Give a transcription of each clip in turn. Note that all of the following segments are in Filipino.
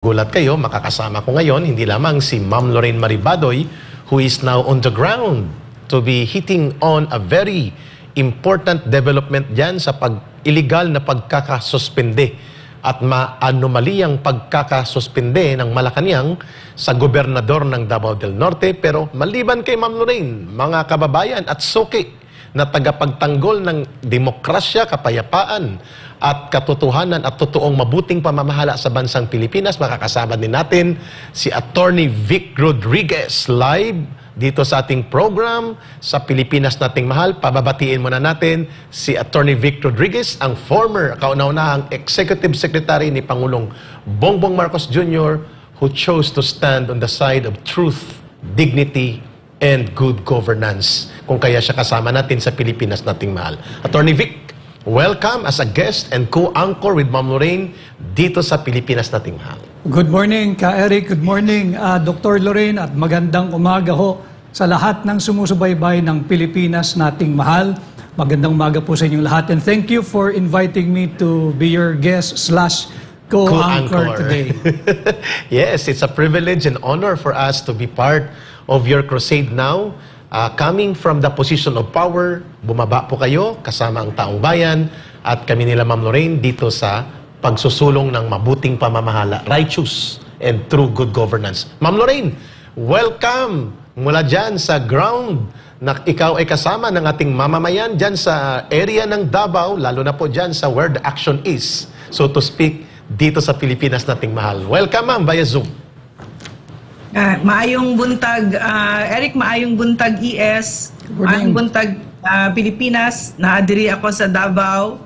Gulat kayo, makakasama ko ngayon, hindi lamang si Ma'am Lorraine Maribadoy, who is now on the ground to be hitting on a very important development dyan sa illegal na pagkakasuspende at maanumaliyang pagkakasuspende ng Malacanang sa gobernador ng Davao del Norte. Pero maliban kay Ma'am Lorraine, mga kababayan at suki na tagapagtanggol ng demokrasya, kapayapaan at katotohanan at totoong mabuting pamamahala sa bansang Pilipinas, makakasama din natin si Attorney Vic Rodriguez live dito sa ating program sa Pilipinas Nating Mahal. Pababatiin muna natin si Attorney Vic Rodriguez, ang former kauna-unahang Executive Secretary ni Pangulong Bongbong Marcos Jr. who chose to stand on the side of truth, dignity, and good governance. Kung kaya siya kasama natin sa Pilipinas Nating Mahal. Attorney Vic, welcome as a guest and co-anchor with Ma'am Lorraine dito sa Pilipinas Nating Mahal. Good morning, Ka-Eric. Good morning, Dr. Lorraine. At magandang umaga ho sa lahat ng sumusubaybay ng Pilipinas Nating Mahal. Magandang umaga po sa inyong lahat. And thank you for inviting me to be your guest / co-anchor today. Yes, it's a privilege and honor for us to be part of your crusade now. Coming from the position of power, bumaba po kayo kasama ang taong bayan at kami nila Ma'am Lorraine dito sa pagsusulong ng mabuting pamamahala, righteous and true good governance. Ma'am Lorraine, welcome mula dyan sa ground na ikaw ay kasama ng ating mamamayan dyan sa area ng Davao, lalo na po dyan sa where the action is, so to speak, dito sa Pilipinas Nating Mahal. Welcome ma'am via Zoom. Maayong buntag, Eric, maayong buntag ES, maayong buntag Pilipinas, naadiri ako sa Davao.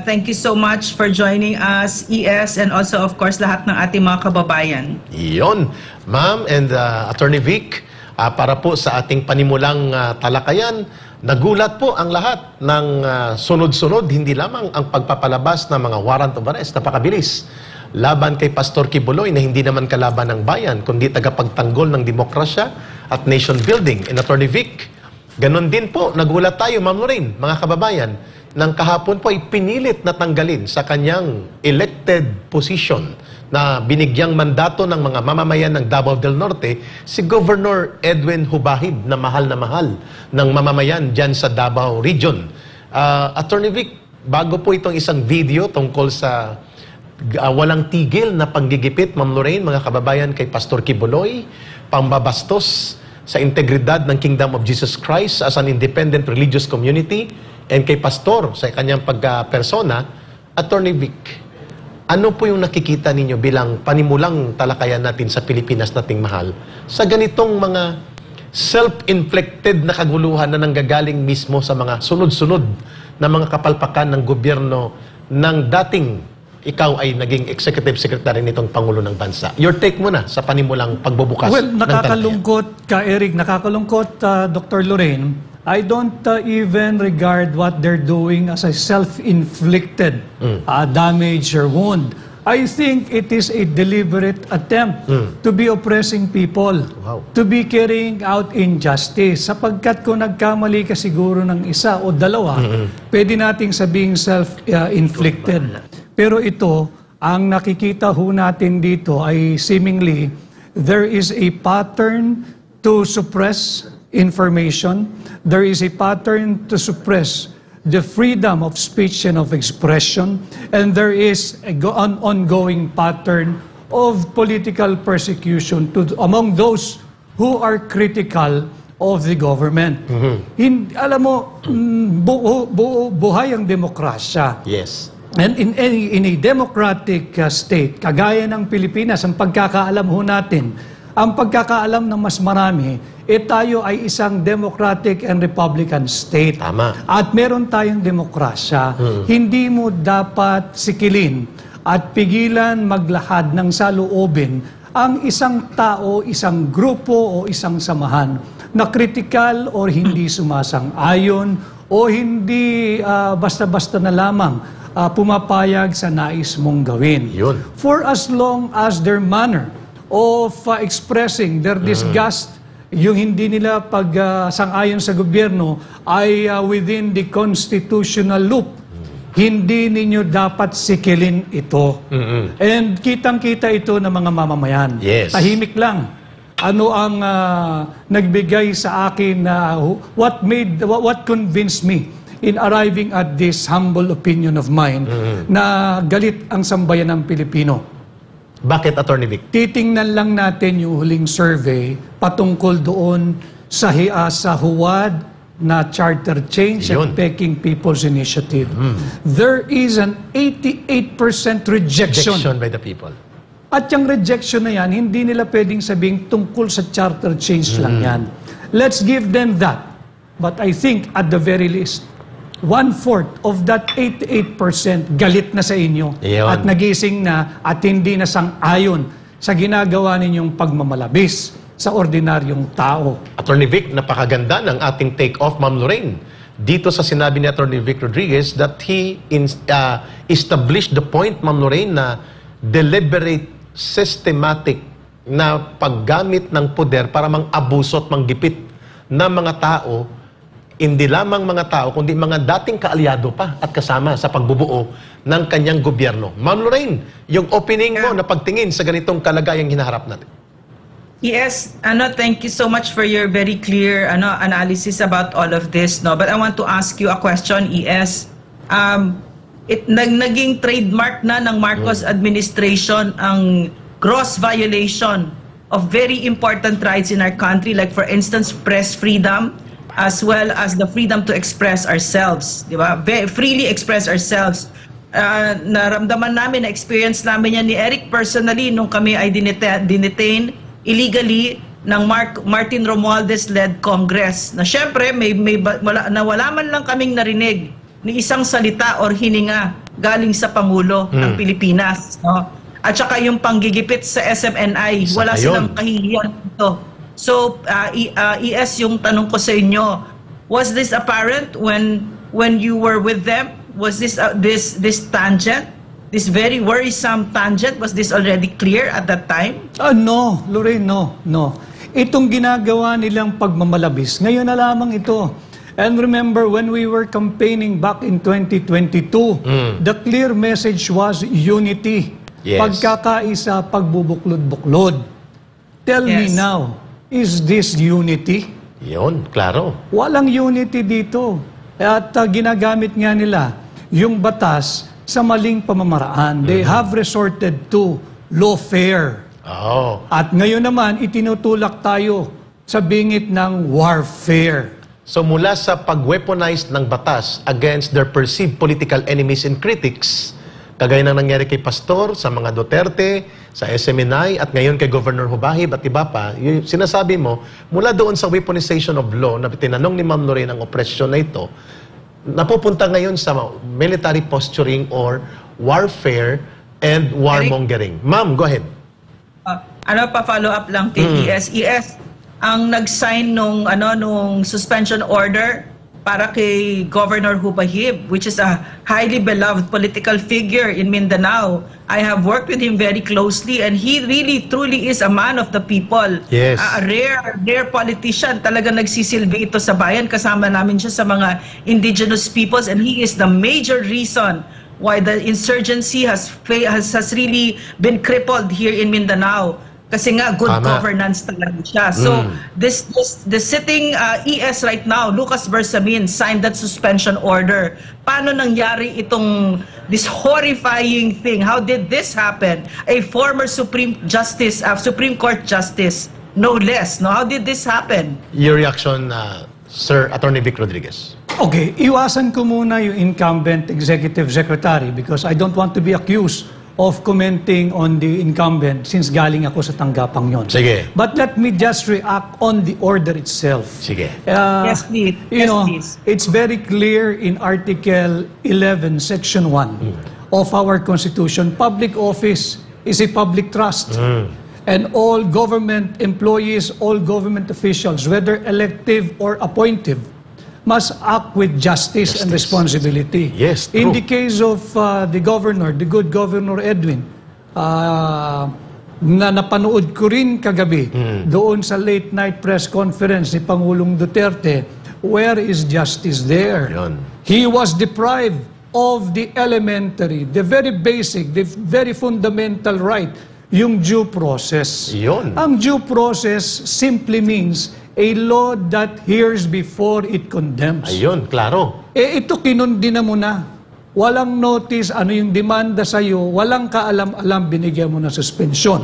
Thank you so much for joining us, ES, and also of course lahat ng ating mga kababayan. Iyon, ma'am and Attorney Vic, para po sa ating panimulang talakayan, nagulat po ang lahat ng sunod-sunod, hindi lamang ang pagpapalabas ng mga warrant of arrest, napakabilis. Laban kay Pastor Kibuloy na hindi naman kalaban ng bayan, kundi tagapagtanggol ng demokrasya at nation building. And Attorney Vic, ganon din po, nagulat tayo, Ma'am Lorraine, mga kababayan, nang kahapon po ay pinilit na tanggalin sa kanyang elected position na binigyang mandato ng mga mamamayan ng Davao del Norte si Governor Edwin Hubahib na mahal ng mamamayan dyan sa Davao Region. Attorney Vic, bago po itong isang video tungkol sa walang tigil na panggigipit, Ma'am Lorraine, mga kababayan, kay Pastor Kibuloy, pambabastos sa integridad ng Kingdom of Jesus Christ as an independent religious community, and kay Pastor sa kanyang pagka-persona, Attorney Vic, ano po yung nakikita ninyo bilang panimulang talakayan natin sa Pilipinas Nating Mahal sa ganitong mga self-inflicted na kaguluhan na nanggagaling mismo sa mga sunod-sunod na mga kapalpakan ng gobyerno ng dating ikaw ay naging executive secretary nitong Pangulo ng Bansa? Your take muna sa panimulang pagbubukas. Well, nakakalungkot, Ka-Eric, nakakalungkot, Dr. Lorraine. I don't even regard what they're doing as a self-inflicted damage or wound. I think it is a deliberate attempt to be oppressing people, to be carrying out injustice. Sapagkat kung nagkamali ka siguro ng isa o dalawa, pwede nating sabing self-inflicted. Pero ito, ang nakikita ho natin dito ay seemingly there is a pattern to suppress information. There is a pattern to suppress the freedom of speech and of expression. And there is an ongoing pattern of political persecution among those who are critical of the government. Alam mo, buhay ang demokrasya. Yes. And in a democratic state, kagaya ng Pilipinas, ang pagkakaalam ho natin, ang pagkakaalam ng mas marami, tayo ay isang democratic and republican state. Tama. At meron tayong demokrasya. Hindi mo dapat sikilin at pigilan maglahad ng saloobin ang isang tao, isang grupo o isang samahan na kritikal o hindi sumasang-ayon o hindi basta-basta na lamang pumapayag sa nais mong gawin. Yun. For as long as their manner of expressing their disgust, yung hindi nila pag sang-ayon sa gobyerno ay within the constitutional loop, hindi ninyo dapat sikilin ito. And kitang-kita ito ng mga mamamayan. Yes. Tahimik lang. Ano ang nagbigay sa akin na what convinced me in arriving at this humble opinion of mine na galit ang sambayan ng Pilipino. Bakit, Attorney Vic? Titingnan lang natin yung huling survey patungkol doon sa huwad na charter change Yun. at Peking People's Initiative. There is an 88% rejection. Rejection by the people. At yung rejection na yan, hindi nila pwedeng sabing tungkol sa charter change lang yan. Let's give them that. But I think at the very least, 1/4 of that 88% galit na sa inyo. Iyon. At nagising na at hindi na sang-ayon sa ginagawa ninyong pagmamalabis sa ordinaryong tao. Attorney Vic, napakaganda ng ating take-off, Ma'am Lorraine. Dito sa sinabi ni Attorney Vic Rodriguez that he established the point, Ma'am Lorraine, na deliberate, systematic na paggamit ng poder para mang-abuso at manggipit ng mga tao, hindi lamang mga tao, kundi mga dating kaalyado pa at kasama sa pagbubuo ng kanyang gobyerno. Ma'am Lorraine, yung opening mo na pagtingin sa ganitong kalagayang hinaharap natin. Yes, thank you so much for your very clear analysis about all of this, no. But I want to ask you a question, ES. Naging trademark na ng Marcos administration ang gross violation of very important rights in our country, like for instance, press freedom, as well as the freedom to express ourselves, di ba? Freely express ourselves. Naramdaman namin, na-experience namin yan ni Eric personally nung kami ay dinetain illegally ng Martin Romualdez-led Congress. Na syempre, wala man lang kaming narinig ni isang salita or hininga galing sa Pangulo ng Pilipinas. No? At saka yung panggigipit sa SMNI, wala silang kahihiyan dito. So, ES, yung tanong ko sa inyo, was this apparent when you were with them? Was this this tangent, this very worrisome tangent, was this already clear at that time? No, Lorraine, no. Itong ginagawa nilang pagmamalabis, ngayon na lamang ito. And remember, when we were campaigning back in 2022, the clear message was unity. Yes. Pagkakaisa, pagbubuklod-buklod. Tell me now, is this unity? Yun, klaro. Walang unity dito. At ginagamit nga nila yung batas sa maling pamamaraan. They have resorted to lawfare. Oh. At ngayon naman, itinutulak tayo sa bingit ng warfare. So mula sa pag-weaponize ng batas against their perceived political enemies and critics, kagaya ng nangyari kay Pastor, sa mga Duterte, sa SMNI, at ngayon kay Governor Hubahib at iba pa, yung sinasabi mo, mula doon sa weaponization of law, na tinanong ni Ma'am Lorraine ang opresyon na ito, napupunta ngayon sa military posturing or warfare and warmongering. Ma'am, go ahead. Follow up lang kay ES, ang nag-sign nung suspension order para kay Governor Hubahib, which is a highly beloved political figure in Mindanao. I have worked with him very closely and he really truly is a man of the people. Yes. A rare politician, talaga nagsisilbi ito sa bayan. Kasama namin siya sa mga indigenous peoples and he is the major reason why the insurgency has really been crippled here in Mindanao. Kasi nga, good governance talaga siya. So, the sitting ES right now, Lucas Bersamin, signed that suspension order. Paano nangyari this horrifying thing? How did this happen? A former Supreme Court Justice, no less. No? How did this happen? Your reaction, Sir Attorney Vic Rodriguez. Okay, iwasan ko muna yung incumbent executive secretary because I don't want to be accused of commenting on the incumbent since galing ako sa tanggapang yon. Sige. But let me just react on the order itself. Sige. Yes, please. Please. It's very clear in Article 11, Section 1 of our Constitution. Public office is a public trust. And all government employees, all government officials, whether elective or appointive, must act with justice and responsibility. Yes, true. In the case of the governor, the good Governor Edwin, na napanood ko rin kagabi doon sa late night press conference ni Pangulong Duterte, where is justice there? Yun. He was deprived of the elementary, the very basic, the very fundamental right, yung due process. Yun. Ang due process simply means a law that hears before it condemns. Ayun, klaro. Ito kinundina mo na. Walang notice, ano yung demanda sa'yo, walang kaalam-alam, binigyan mo na suspension.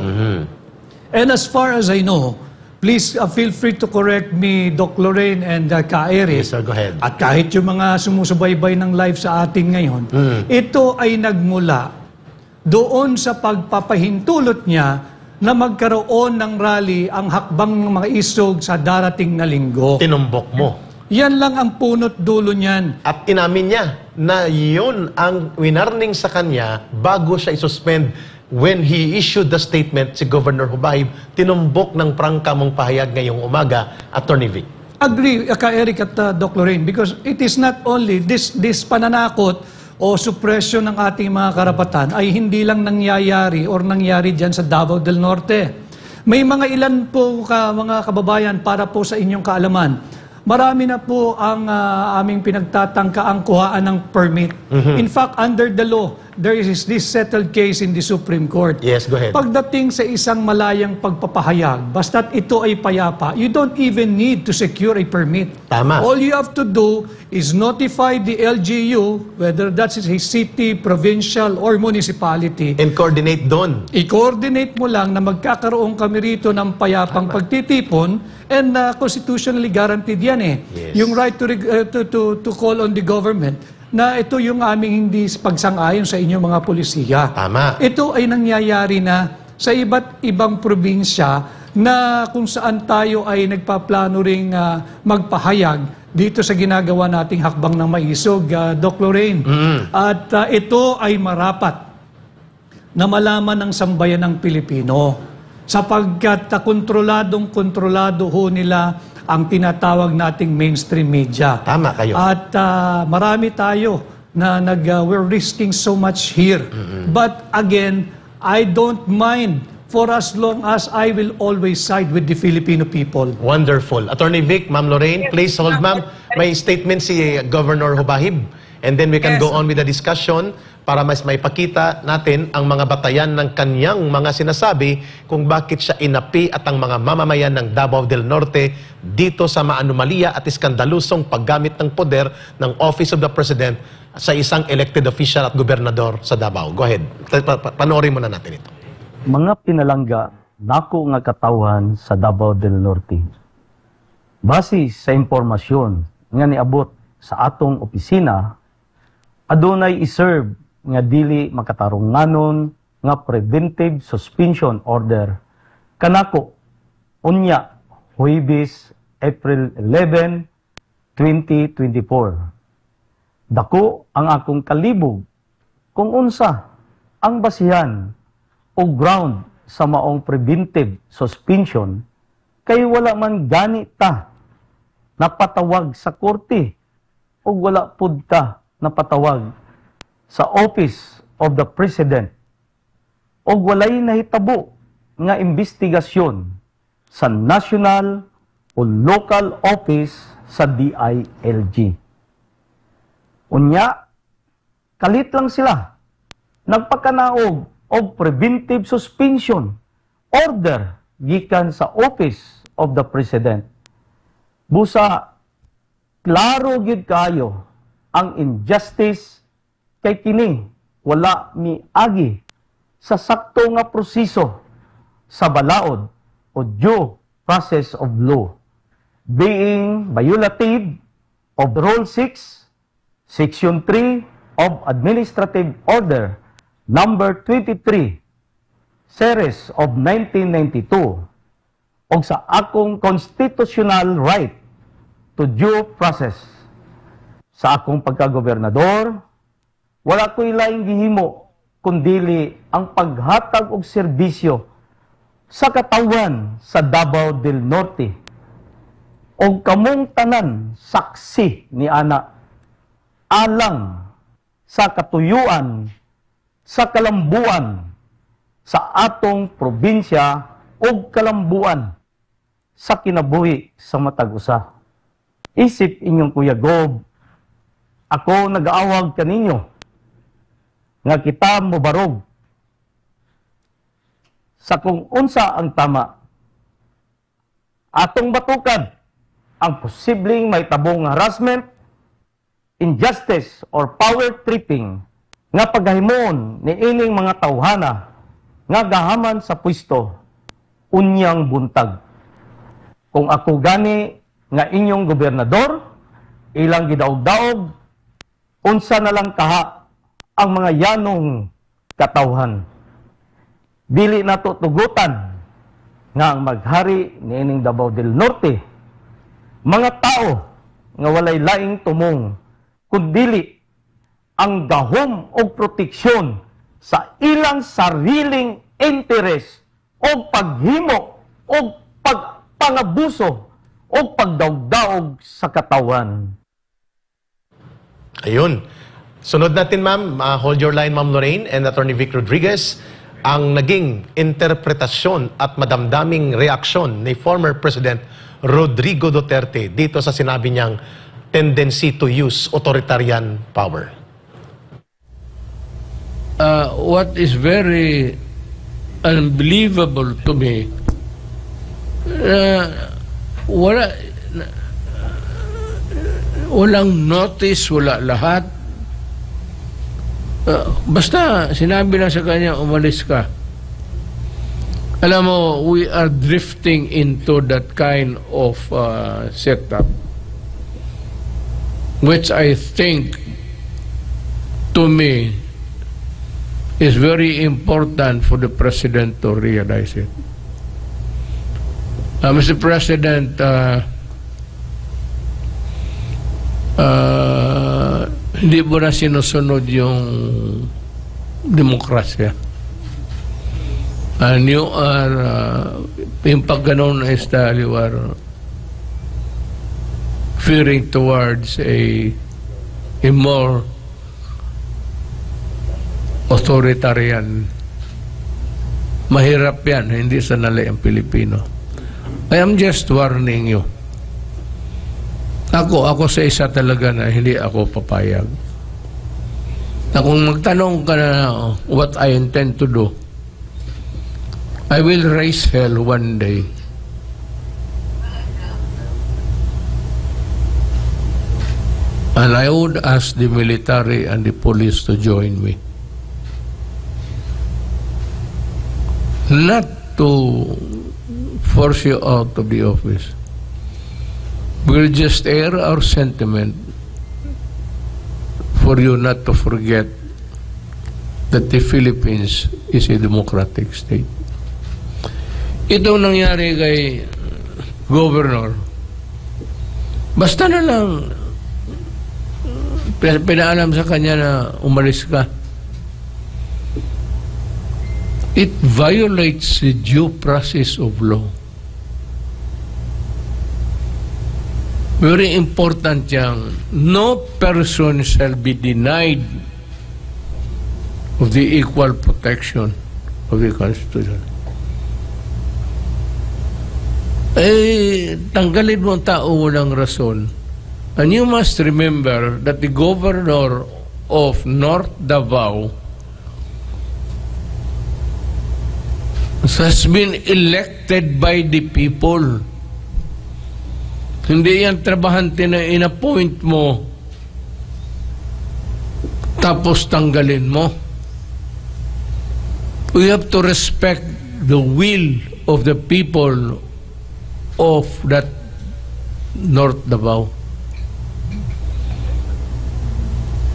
And as far as I know, please feel free to correct me, Doc Lorraine and Ka Eric. Yes, sir, go ahead. At kahit yung mga sumusubaybay ng live sa atin ngayon, ito ay nagmula doon sa pagpapahintulot niya na magkaroon ng rally ang hakbang ng mga isog sa darating na linggo. Tinumbok mo. Yan lang ang punot dulo niyan. At inamin niya na yun ang winarning sa kanya bago siya isuspend. When he issued the statement, si Governor Hubahib, tinumbok ng prangka mong pahayag ngayong umaga, Attorney Vic. Agree, Ka Eric at Doc Lorraine, because it is not only this pananakot o suppression ng ating mga karapatan ay hindi lang nangyayari or nangyari dyan sa Davao del Norte. May mga ilan po mga kababayan para po sa inyong kaalaman. Marami na po ang aming pinagtatangka ang kuhaan ng permit. In fact, under the law, there is this settled case in the Supreme Court. Yes, go ahead. Pagdating sa isang malayang pagpapahayag, basta't ito ay payapa, you don't even need to secure a permit. Tama. All you have to do is notify the LGU, whether that's a city, provincial, or municipality. And coordinate doon. I-coordinate mo lang na magkakaroon kami rito ng payapang pagtitipon and constitutionally guaranteed yan eh. Yes. Yung right to call on the government na ito yung aming hindi pagsang-ayon sa inyong mga polisiya. Tama. Ito ay nangyayari na sa iba't ibang probinsya na kung saan tayo ay nagpaplano ring magpahayag dito sa ginagawa nating hakbang ng maisog, Doc Lorraine. At ito ay marapat na malaman ng sambayan ng Pilipino sapagkat kontrolado ho nila ang tinatawag nating mainstream media. Tama kayo. At marami tayo na we're risking so much here. But again, I don't mind for as long as I will always side with the Filipino people. Wonderful. Attorney Vic, Ma'am Lorraine, please hold, ma'am. May statement si Governor Hubahib. And then we can Yes. go on with the discussion para mas maipakita natin ang mga batayan ng kanyang mga sinasabi kung bakit siya inapi at ang mga mamamayan ng Davao del Norte dito sa maanumalia at iskandalusong paggamit ng poder ng Office of the President sa isang elected official at gobernador sa Davao. Go ahead. Panoorin muna natin ito. Mga pinalangga nako nga katawhan sa Davao del Norte. Base sa impormasyon nga niabot sa atong opisina, adunay iserve nga dili makatarunganon nga preventive suspension order kanako unya Huwebes, April 11, 2024. Dako ang akong kalibog kung unsa ang basihan o ground sa maong preventive suspension kay wala man gani ta napatawag sa korte o wala pud ta napatawag sa Office of the President o walay nahitabo nga investigasyon sa national o local office sa DILG. Unya, kalit lang sila nagpakanaog of preventive suspension order gikan sa Office of the President. Busa, klaro gid kayo ang injustice kay kini wala miagi sa sakto nga proseso sa balaod o due process of law, being violative of Rule 6, Section 3 of Administrative Order Number 23, Series of 1992, o sa akong constitutional right to due process. Sa akong pagkagobernador, wala ko'y laing gihimo kundili ang paghatag og serbisyo sa katawan sa Davao del Norte o kamong tanan saksi ni ana alang sa katuyuan sa kalambuan sa atong probinsya o kalambuan sa kinabuhi sa matag usa. Isip inyong Kuya Gob, ako nag-aawag kaninyo nga kita mobarog sa kung unsa ang tama. Atong batukan ang posibleng may tabong harassment, injustice, or power tripping nga paghahimon ni ining mga tawhana nga gahaman sa pwesto unyang buntag. Kung ako gani nga inyong gobernador, ilang gidaog-daog, unsa na lang kaha ang mga yanong katawhan. Dili na to tugutan nga ang maghari ni ining Davao del Norte, mga tao nga walay laing tumong, kundili ang gahom o proteksyon sa ilang sariling interes o paghimo o pagpangabuso o pagdaog-daog sa katawan. Ayun. Sunod natin, ma'am. Hold your line, Ma'am Lorraine and Attorney Vic Rodriguez. Ang naging interpretasyon at madamdaming reaksyon ni former President Rodrigo Duterte dito sa sinabi niyang tendency to use authoritarian power. What is very unbelievable to me, walang notice, wala lahat. Basta sinabi lang sa kanya, umalis ka. Alam mo, we are drifting into that kind of setup, which I think, to me, is very important for the President to realize it. Mr. President, hindi mo na sinusunod yung demokrasya. And you are, yung pag ganun na style, you are veering towards a more authoritarian. Mahirap yan, hindi sanali ang Pilipino. I am just warning you. Ako sa isa talaga na hindi ako papayag. Na kung magtanong ka na what I intend to do, I will raise hell one day. And I would ask the military and the police to join me. Not to force you out of the office. We'll just air our sentiment for you not to forget that the Philippines is a democratic state. Itong nangyari kay Governor, basta na lang pinaalam sa kanya na umalis ka. It violates the due process of law. Very important yang no person shall be denied of the equal protection of the Constitution. Tanggalin mo ang tao walang rason. And you must remember that the governor of North Davao has been elected by the people. Hindi yan trabahante na in-appoint mo tapos tanggalin mo. We have to respect the will of the people of that North Davao.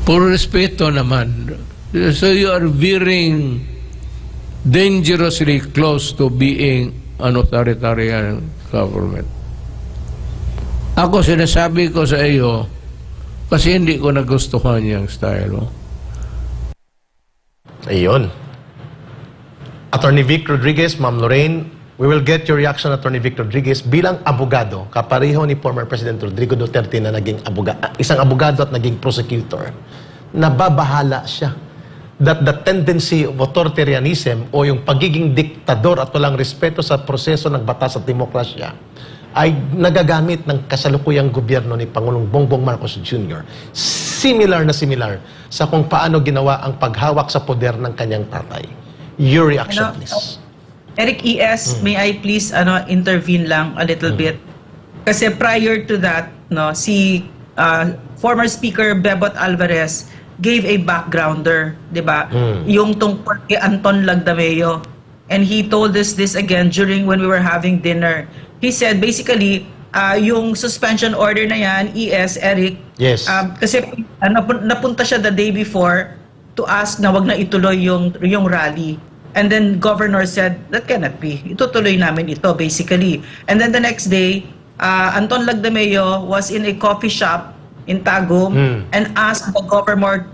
Puro respeto naman. So you are veering dangerously close to being an authoritarian government. Ako sinasabi ko sa iyo kasi hindi ko nagustuhan yung style mo. Ayun. Attorney Vic Rodriguez, Ma'am Lorraine, we will get your reaction, Attorney Vic Rodriguez, bilang abogado, kapareho ni former President Rodrigo Duterte na naging isang abogado at naging prosecutor. Nababahala siya that the tendency of authoritarianism o yung pagiging diktador at walang respeto sa proseso ng batas at demokrasya ay nagagamit ng kasalukuyang gobyerno ni Pangulong Bongbong Marcos Jr. Similar sa kung paano ginawa ang paghawak sa poder ng kanyang tatay. Your reaction, please. Eric ES, may I please intervene lang a little bit? Kasi prior to that, si former Speaker Bebot Alvarez gave a backgrounder, 'di ba? Yung tungkol kay Anton Lagdameo. And he told us this again during when we were having dinner. He said basically yung suspension order na yan, ES, Eric, Yes. kasi napunta siya the day before to ask na wag na ituloy yung rally. And then governor said, that cannot be. Itutuloy namin ito, basically. And then the next day, Anton Lagdameo was in a coffee shop in Tagum and asked the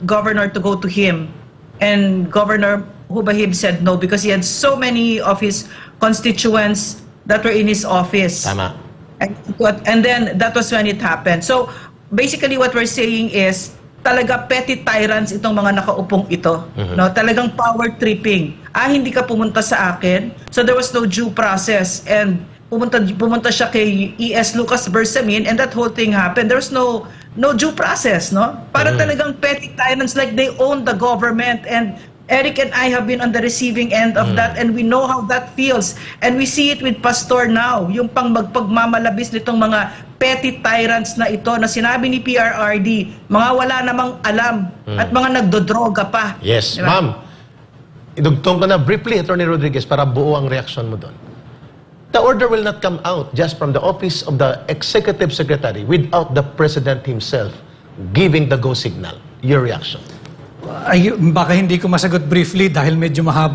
governor to go to him. And Governor Hubahib said no because he had so many of his constituents that were in his office. Tama. And then that was when it happened. So basically what we're saying is talaga petty tyrants itong mga nakaupong ito. No, talagang power tripping. Hindi ka pumunta sa akin. So there was no due process and pumunta siya kay ES Lucas Bersamin and that whole thing happened. There was no due process, no? Para talagang petty tyrants like they own the government, and Eric and I have been on the receiving end of that and we know how that feels. And we see it with Pastor now, yung pagmamalabis nitong mga petty tyrants na ito na sinabi ni PRRD, mga wala namang alam at mga nagdodroga pa. Yes, Diba? ma'am. Idugtong ko na briefly, Attorney Rodriguez, para buo ang reaksyon mo doon. The order will not come out just from the office of the Executive Secretary without the President himself giving the go signal. Your reaction? Baka hindi ko masagot briefly dahil medyo mahaba